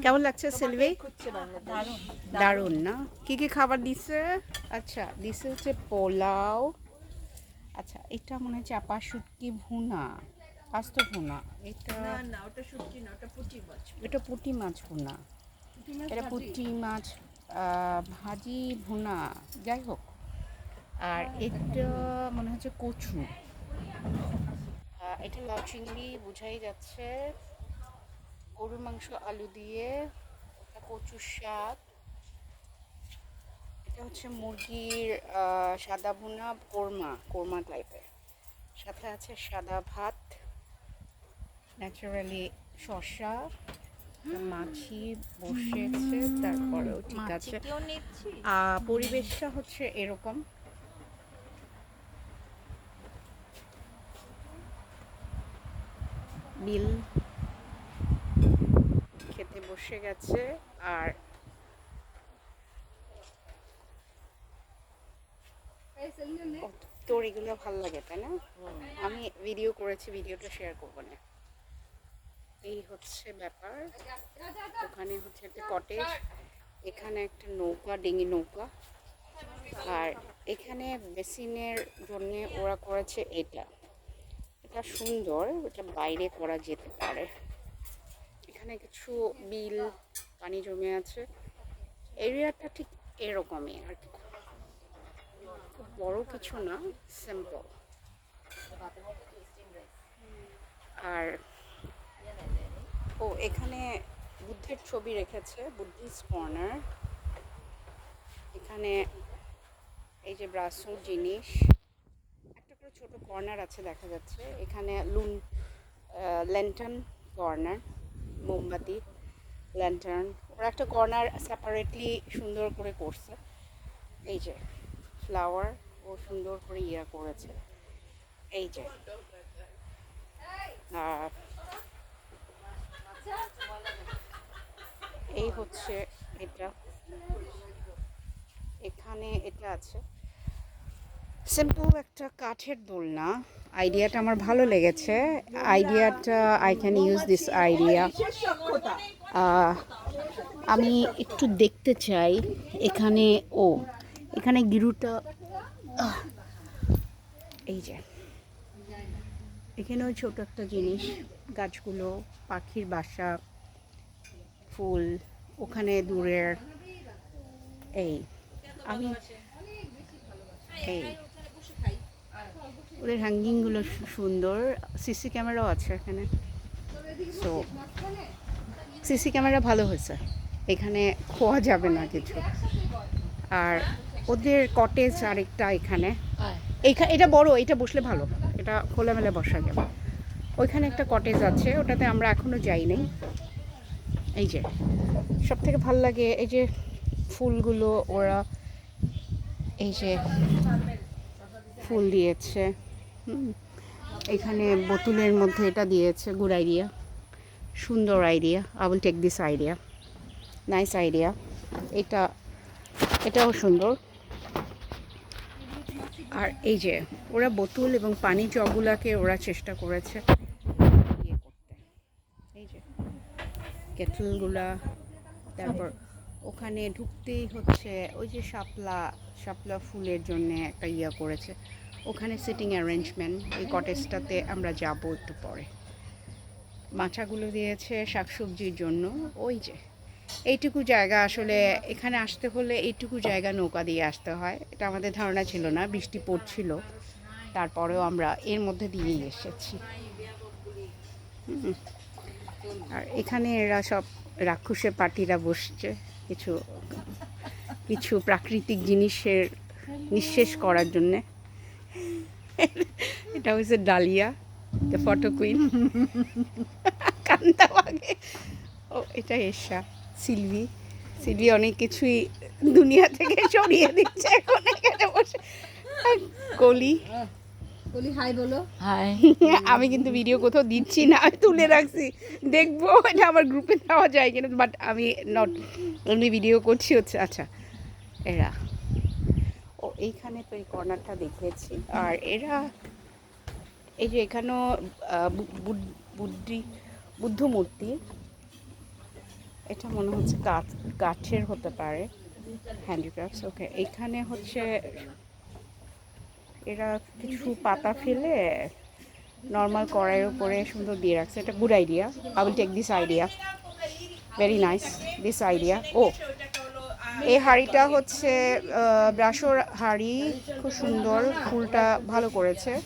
কেমন লাগছে সেলভি? দারুণ দারুণ না? কি কি খাবার দিছে? আচ্ছা দিছে হচ্ছে পোলাও। আচ্ছা এটা মনে হয় চাপা শুটকি ভুনা, আস্ত ভুনা। এটা না না, ওটা শুটকি না, ওটা পুঁটি মাছ। এটা পুঁটি মাছ ভুনা। এটা পুঁটি মাছ ভাজি ভুনা, যাই হোক। আর এটা মনে হচ্ছে কচু। এটা লাউ চিংড়ি বোঝাই যাচ্ছে। গরুর মাংস আলু দিয়ে, এটা কচুর শাক, এটা হচ্ছে মুরগির সাদা ভুনা, কোরমা কোরমা টাইপের। সাথে আছে সাদা ভাত, ন্যাচারালি শসা, মাছি বসেছে, তারপরেও ঠিক আছে। পরিবেশটা হচ্ছে এরকম। বিল খেতে বসে গেছে। আর তোর এগুলো ভালো লাগে তাই না? আমি ভিডিও করেছি, ভিডিওটা শেয়ার করবো না। এই হচ্ছে ব্যাপার। ওখানে হচ্ছে একটা কটেজ, এখানে একটা নৌকা, ডিঙি নৌকা। আর এখানে বেসিনের জন্য ওরা করেছে এটা। এটা সুন্দর, এটা বাইরে করা যেতে পারে। এখানে কিছু বিল, পানি জমে আছে। এরিয়াটা ঠিক এরকমই আর কি, খুব বড় কিছু না, সিম্পল। আর ও এখানে বুদ্ধের ছবি রেখেছে, বুদ্ধিস্ট কর্নার। এখানে এই যে ব্রাসোর জিনিস, একটা করে ছোট কর্নার আছে দেখা যাচ্ছে। এখানে ল্যান্টার্ন কর্নার, মোমবাতি ল্যান্টার্ন। ওরা একটা কর্নার সেপারেটলি সুন্দর করে করছে। এই যে ফ্লাওয়ার ও সুন্দর করে ইয়া করেছে। এই যে এই হচ্ছে এটা, এখানে এটা আছে। সিম্পল একটা কাঠের দোলনা। আইডিয়াটা আমার ভালো লেগেছে। আইডিয়াটা I can use this idea. আমি একটু দেখতে চাই এখানে। ও এখানে গিরুটা, এই যে এখানেও ছোট একটা জিনিস, গাছগুলো, পাখির বাসা, ফুল ওখানে দূরের। এই আমি এই ওদের হ্যাঙ্গিংগুলো সুন্দর। সিসি ক্যামেরাও আছে এখানে। সো সিসি ক্যামেরা ভালো হয়েছে, এখানে খোয়া যাবে না কিছু। আর ওদের কটেজ আরেকটা এখানে, এটা বড়, এটা বসলে ভালো, এটা খোলামেলা বসা যাবে। ওইখানে একটা কটেজ আছে, ওটাতে আমরা এখনো যাইনি। এই যে সব থেকে ভালো লাগে এই যে ফুলগুলো, ওরা এই যে ফুল দিয়েছে। এখানে বোতলের মধ্যে এটা দিয়েছে, গুড আইডিয়া, সুন্দর idea. I will take this idea, nice idea. এটাও সুন্দর। আর এই যে ওরা বোতল এবং পানি জগগুলাকে ওরা চেষ্টা করেছে ইয়ে করতে। এই যে কেটলগুলা, তারপর ওখানে ঢুকতেই হচ্ছে ওই যে শাপলা শাপলা ফুলের জন্য একটা ইয়া করেছে। ওখানে সিটিং অ্যারেঞ্জমেন্ট, এই কটেজটাতে আমরা যাব একটু পরে। মাচাগুলো দিয়েছে শাকসবজির জন্য। ওই যে এইটুকু জায়গা, আসলে এখানে আসতে হলে এইটুকু জায়গা নৌকা দিয়ে আসতে হয়। এটা আমাদের ধারণা ছিল না, বৃষ্টি পড়ছিল, তারপরেও আমরা এর মধ্যে দিয়েই এসেছি। আর এখানে এরা সব রাক্ষসের পার্টিরা বসছে কিছু কিছু প্রাকৃতিক জিনিসের নিঃশেষ করার জন্যে। এটা হচ্ছে dahlia, the photo queen, Kanta বাগে। ও এটা এশা, সিলভি। সিলভি অনেক কিছুই দুনিয়া থেকে সরিয়ে দিচ্ছে এখন এখানে বসে। কলি, বলি হাই বলো। হাই। আমি কিন্তু ভিডিও কোথাও দিচ্ছি না, আমি তুলে রাখছি, দেখবো এটা আমার গ্রুপে দেওয়া যায় কিনা, বাট আমি নট এমনি ভিডিও করছি হচ্ছে। আচ্ছা এরা, ও এইখানে তো এই কর্নারটা দেখিয়েছি। আর এরা এই যে এখানেও বুদ্ধ মূর্তি, এটা মনে হচ্ছে কাঠের হতে পারে, হ্যান্ডিক্রাফটস। ওকে, এখানে হচ্ছে এরা কিছু পাতা ফেলে নর্মাল কড়াইয়ের উপরে সুন্দর দিয়ে রাখছে। এটা good idea, I will take this idea, very nice this idea. ও, এই হাঁড়িটা হচ্ছে ব্রাশোর হাঁড়ি, খুব সুন্দর, ফুলটা ভালো করেছে।